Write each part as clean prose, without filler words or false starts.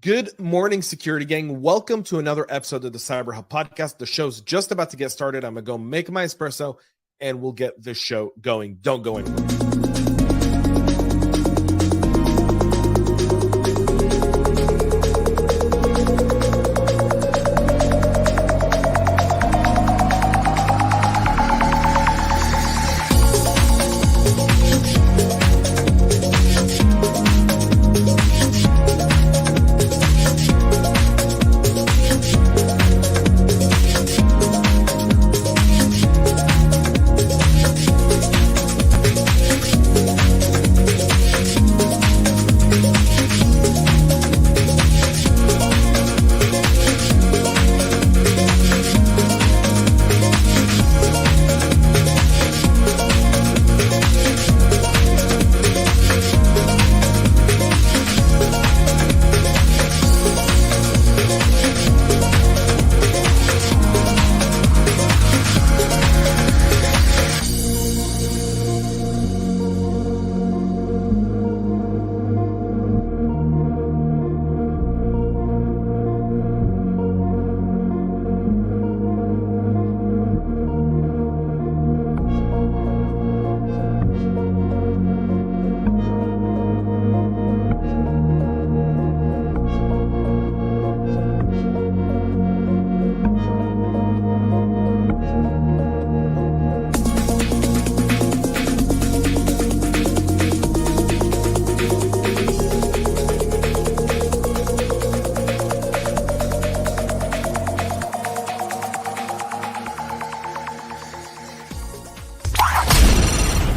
Good morning, security gang. Welcome to another episode of the CyberHub Podcast. The show's just about to get started. I'm going to go make my espresso and we'll get this show going. Don't go anywhere.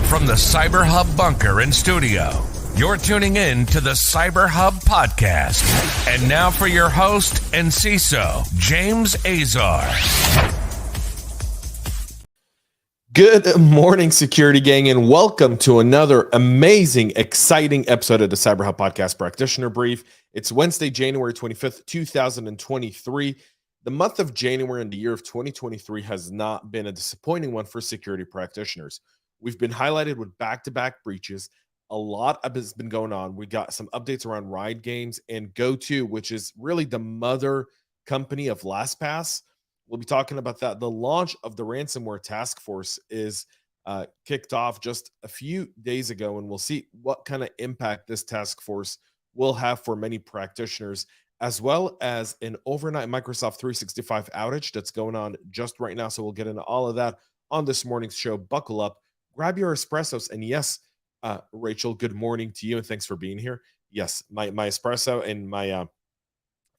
From the CyberHub bunker and studio, you're tuning in to the CyberHub Podcast. And now for your host and CISO, James Azar. Good morning, security gang, and welcome to another amazing, exciting episode of the CyberHub Podcast Practitioner Brief. It's Wednesday, January 25th, 2023. The month of January in the year of 2023 has not been a disappointing one for security practitioners. We've been highlighted with back-to-back breaches. A lot has been going on. We got some updates around Riot Games and GoTo, which is really the mother company of LastPass. We'll be talking about that. The launch of the Ransomware Taskforce is kicked off just a few days ago, and we'll see what kind of impact this task force will have for many practitioners, as well as an overnight Microsoft 365 outage that's going on just right now. So we'll get into all of that on this morning's show. Buckle up. Grab your espressos. And yes, Rachel, good morning to you, and thanks for being here. Yes, my espresso and my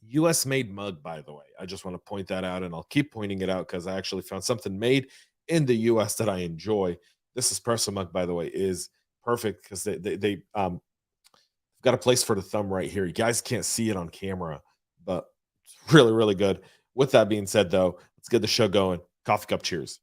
US-made mug, by the way. I just want to point that out, and I'll keep pointing it out because I actually found something made in the US that I enjoy. This espresso mug, by the way, is perfect because they got a place for the thumb right here. You guys can't see it on camera, but it's really, really good. With that being said, though, let's get the show going. Coffee cup cheers.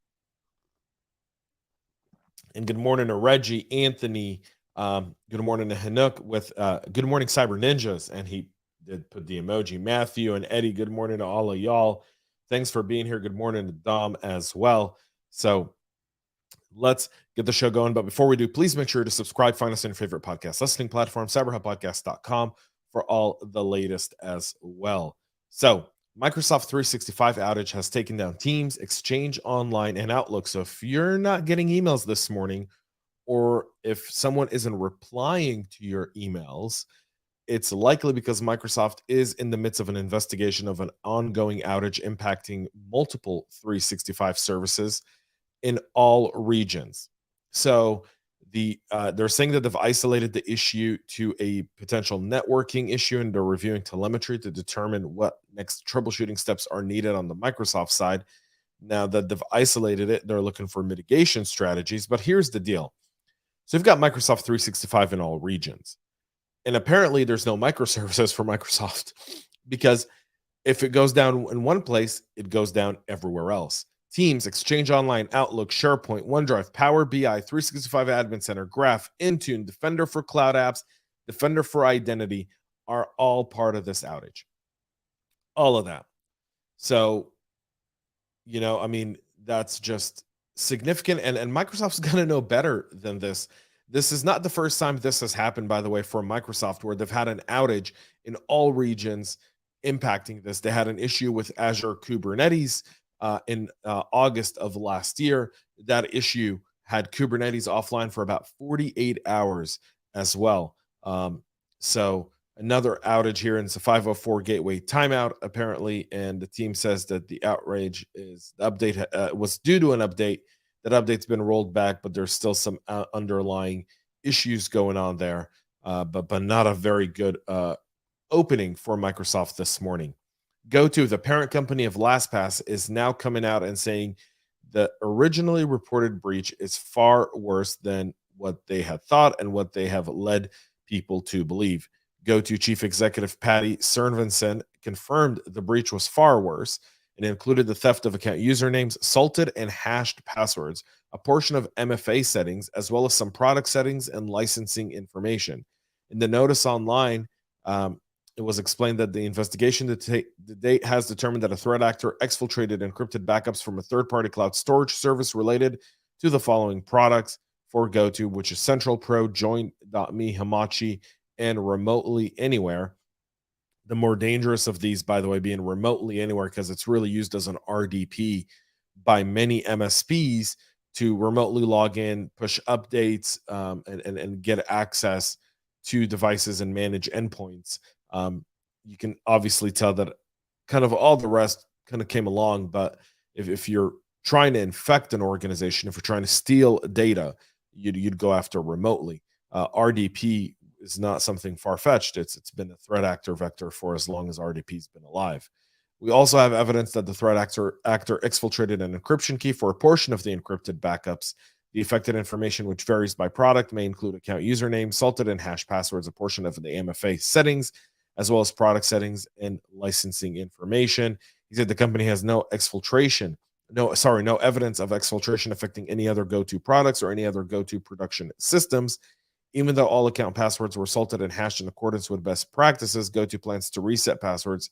And good morning to Reggie, Anthony. Good morning to Hanuk with good morning, Cyber Ninjas. And he did put the emoji. Matthew and Eddie, good morning to all of y'all. Thanks for being here. Good morning to Dom as well. So let's get the show going. But before we do, please make sure to subscribe. Find us on your favorite podcast listening platform, cyberhubpodcast.com, for all the latest as well. So Microsoft 365 outage has taken down Teams, Exchange Online, and Outlook. So if you're not getting emails this morning, or if someone isn't replying to your emails, it's likely because Microsoft is in the midst of an investigation of an ongoing outage impacting multiple 365 services in all regions. So they're saying that they've isolated the issue to a potential networking issue, and they're reviewing telemetry to determine what next troubleshooting steps are needed on the Microsoft side. Now that they've isolated it, they're looking for mitigation strategies. But here's the deal. So you've got Microsoft 365 in all regions. And apparently there's no microservices for Microsoft, because if it goes down in one place, it goes down everywhere else. Teams, Exchange Online, Outlook, SharePoint, OneDrive, Power BI, 365 Admin Center, Graph, Intune, Defender for Cloud Apps, Defender for Identity are all part of this outage. All of that. So, that's just significant. And Microsoft's going to know better than this. This is not the first time this has happened, by the way, for Microsoft, where they've had an outage in all regions impacting this. They had an issue with Azure Kubernetes in August of last year. That issue had Kubernetes offline for about 48 hours as well. So another outage here, and it's a 504 gateway timeout apparently, and the team says that the outrage is the update was due to an update. That update's been rolled back, but there's still some underlying issues going on there. But not a very good opening for Microsoft this morning. GoTo, the parent company of LastPass, is now coming out and saying the originally reported breach is far worse than what they had thought and what they have led people to believe. GoTo chief executive Patty Sernvenson confirmed the breach was far worse and included the theft of account usernames, salted and hashed passwords, a portion of MFA settings, as well as some product settings and licensing information. In the notice online, it was explained that the investigation to date has determined that a threat actor exfiltrated encrypted backups from a third-party cloud storage service related to the following products for GoTo, which is Central Pro, Join.me, Hamachi, and Remotely Anywhere. The more dangerous of these, by the way, being Remotely Anywhere, because it's really used as an RDP by many MSPs to remotely log in, push updates, and get access to devices and manage endpoints. You can obviously tell that kind of all the rest kind of came along, but if you're trying to infect an organization, if you're trying to steal data, you'd go after Remotely. RDP is not something far-fetched. It's been a threat actor vector for as long as RDP's been alive. We also have evidence that the threat actor exfiltrated an encryption key for a portion of the encrypted backups. The affected information, which varies by product, may include account usernames, salted and hash passwords, a portion of the MFA settings, as well as product settings and licensing information. He said the company has no evidence of exfiltration affecting any other GoTo products or any other GoTo production systems. Even though all account passwords were salted and hashed in accordance with best practices, GoTo plans to reset passwords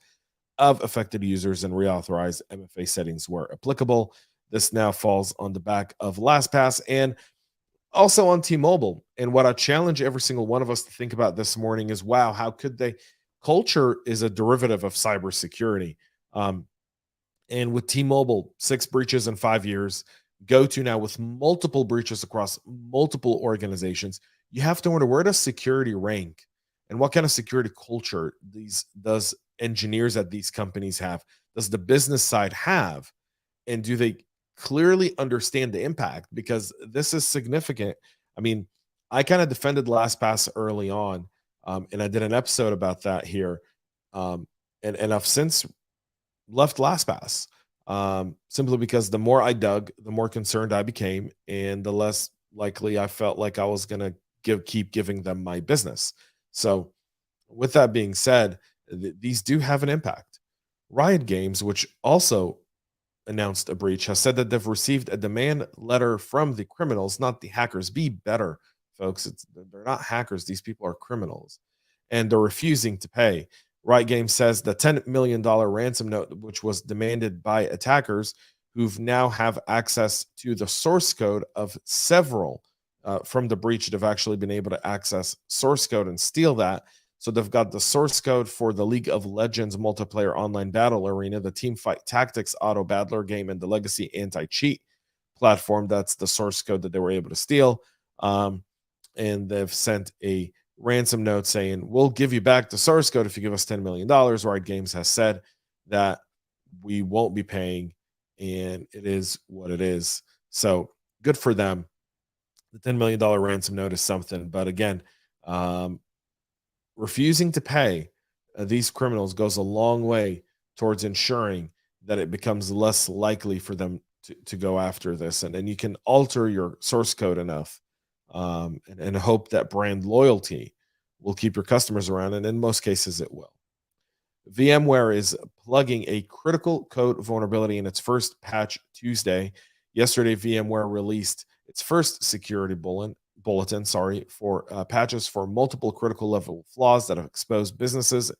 of affected users and reauthorize MFA settings where applicable. This now falls on the back of LastPass and also on T-Mobile. And what I challenge every single one of us to think about this morning is, wow, how could they? Culture is a derivative of cybersecurity. And with T-Mobile, 6 breaches in 5 years, GoTo now with multiple breaches across multiple organizations, you have to wonder, where does security rank? And what kind of security culture does engineers at these companies have? Does the business side have? And do they clearly understand the impact? Because this is significant. I mean, I kind of defended LastPass early on, and I did an episode about that here. And I've since left LastPass simply because the more I dug, the more concerned I became, and the less likely I felt like I was going to keep giving them my business. So with that being said, these do have an impact. Riot Games, which also announced a breach, has said that they've received a demand letter from the criminals, not the hackers. Be better, folks. They're not hackers. These people are criminals, and they're refusing to pay. Riot Games says the $10 million ransom note, which was demanded by attackers who've now have access to the source code of several from the breach, they've actually been able to access source code and steal that. So they've got the source code for the League of Legends multiplayer online battle arena, the Teamfight Tactics auto battler game, and the Legacy anti-cheat platform. That's the source code that they were able to steal. And they've sent a ransom note saying, we'll give you back the source code if you give us $10 million. Riot Games has said that we won't be paying, and it is what it is. So good for them. The $10 million ransom note is something, but again, refusing to pay these criminals goes a long way towards ensuring that it becomes less likely for them to go after this. And you can alter your source code enough and hope that brand loyalty will keep your customers around, and in most cases it will. VMware is plugging a critical code vulnerability in its first patch Tuesday. Yesterday, VMware released its first security bulletin for patches for multiple critical level flaws that have exposed businesses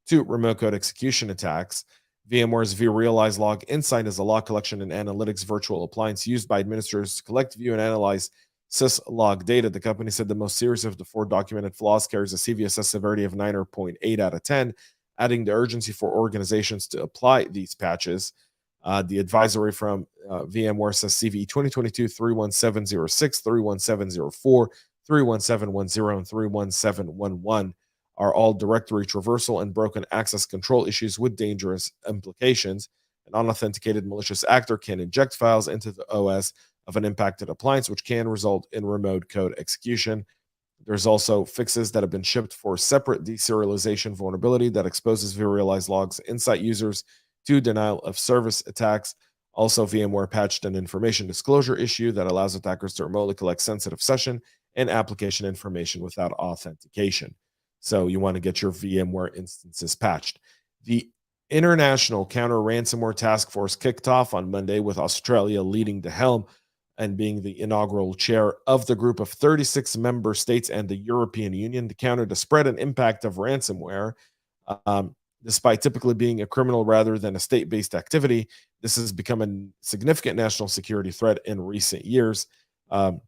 to remote code execution attacks. VMware's vRealize Log Insight is a log collection and analytics virtual appliance used by administrators to collect, view, and analyze syslog data. The company said the most serious of the 4 documented flaws carries a CVSS severity of 9.8 out of 10, adding the urgency for organizations to apply these patches. The advisory from VMware says CVE 2022 31706, 31704, 31710, and 31711 are all directory traversal and broken access control issues with dangerous implications. An unauthenticated malicious actor can inject files into the OS of an impacted appliance, which can result in remote code execution. There's also fixes that have been shipped for separate deserialization vulnerability that exposes serialized logs inside users to denial of service attacks. Also, VMware patched an information disclosure issue that allows attackers to remotely collect sensitive session and application information without authentication. So you want to get your VMware instances patched. The International Counter Ransomware Taskforce kicked off on Monday with Australia leading the helm and being the inaugural chair of the group of 36 member states and the European Union to counter the spread and impact of ransomware. Despite typically being a criminal rather than a state-based activity, this has become a significant national security threat in recent years. And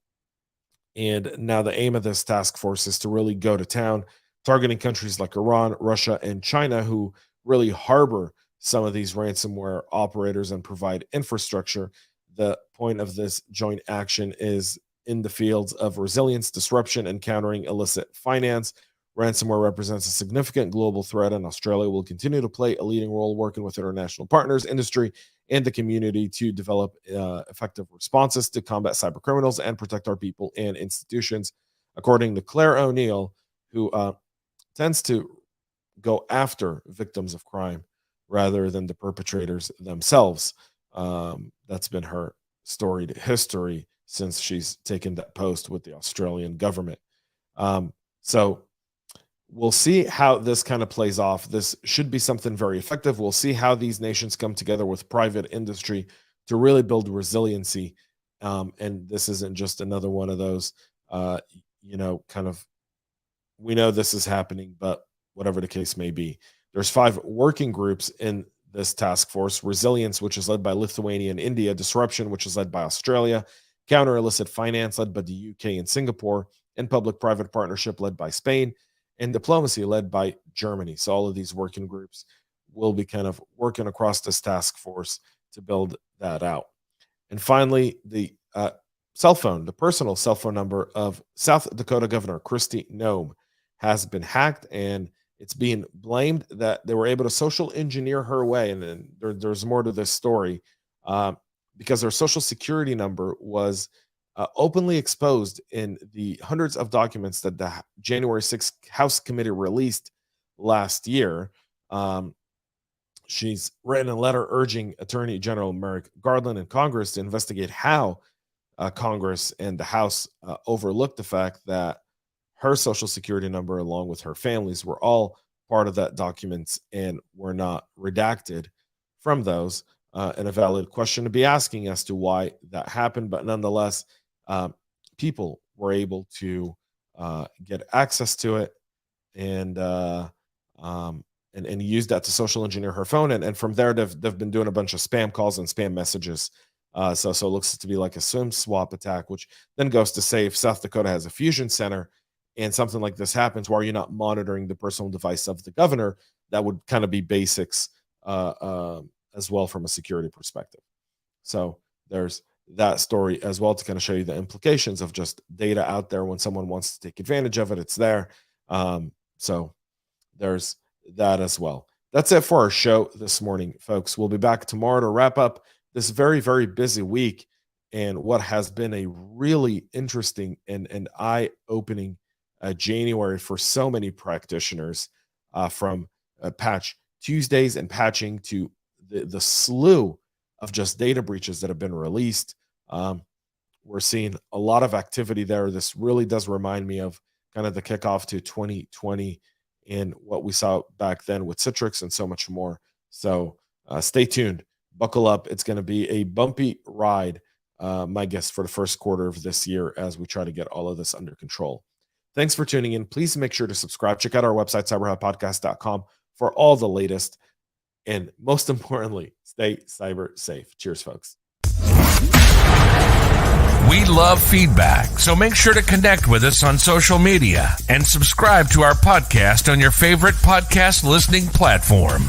now the aim of this task force is to really go to town, targeting countries like Iran, Russia, and China, who really harbor some of these ransomware operators and provide infrastructure. The point of this joint action is in the fields of resilience, disruption, and countering illicit finance. Ransomware represents a significant global threat, and Australia will continue to play a leading role working with international partners, industry, and the community to develop effective responses to combat cyber criminals and protect our people and institutions. According to Claire O'Neill, who tends to go after victims of crime rather than the perpetrators themselves. That's been her storied history since she's taken that post with the Australian government. So we'll see how this kind of plays off. This should be something very effective. We'll see how these nations come together with private industry to really build resiliency. And this isn't just another one of those, kind of, we know this is happening, but whatever the case may be. There's 5 working groups in this task force: resilience, which is led by Lithuania and India; disruption, which is led by Australia; counter illicit finance, led by the UK and Singapore; and public-private partnership, led by Spain; and diplomacy, led by Germany. So all of these working groups will be kind of working across this task force to build that out. And finally, the the personal cell phone number of South Dakota Governor Kristi Noem has been hacked, and it's being blamed that they were able to social engineer her way. And then there's more to this story because her social security number was openly exposed in the hundreds of documents that the January 6th House Committee released last year. She's written a letter urging Attorney General Merrick Garland and Congress to investigate how Congress and the House overlooked the fact that her social security number, along with her family's, were all part of that documents and were not redacted from those. And a valid question to be asking as to why that happened. But nonetheless, people were able to get access to it and use that to social engineer her phone. And from there, they've been doing a bunch of spam calls and spam messages. So it looks to be like a SIM swap attack, which then goes to say if South Dakota has a fusion center and something like this happens, why are you not monitoring the personal device of the governor? That would kind of be basics as well from a security perspective. So there's that story as well to kind of show you the implications of just data out there. When someone wants to take advantage of it, it's there. So there's that as well. That's it for our show this morning, folks. We'll be back tomorrow to wrap up this very, very busy week and what has been a really interesting and eye-opening January for so many practitioners, from Patch Tuesdays and patching to the slew of just data breaches that have been released. We're seeing a lot of activity there. This really does remind me of kind of the kickoff to 2020 and what we saw back then with Citrix and so much more. So stay tuned, buckle up. It's going to be a bumpy ride, my guess, for the first quarter of this year as we try to get all of this under control. Thanks for tuning in. Please make sure to subscribe. Check out our website, cyberhubpodcast.com, for all the latest. And most importantly, stay cyber safe. Cheers, folks. We love feedback, so make sure to connect with us on social media and subscribe to our podcast on your favorite podcast listening platform.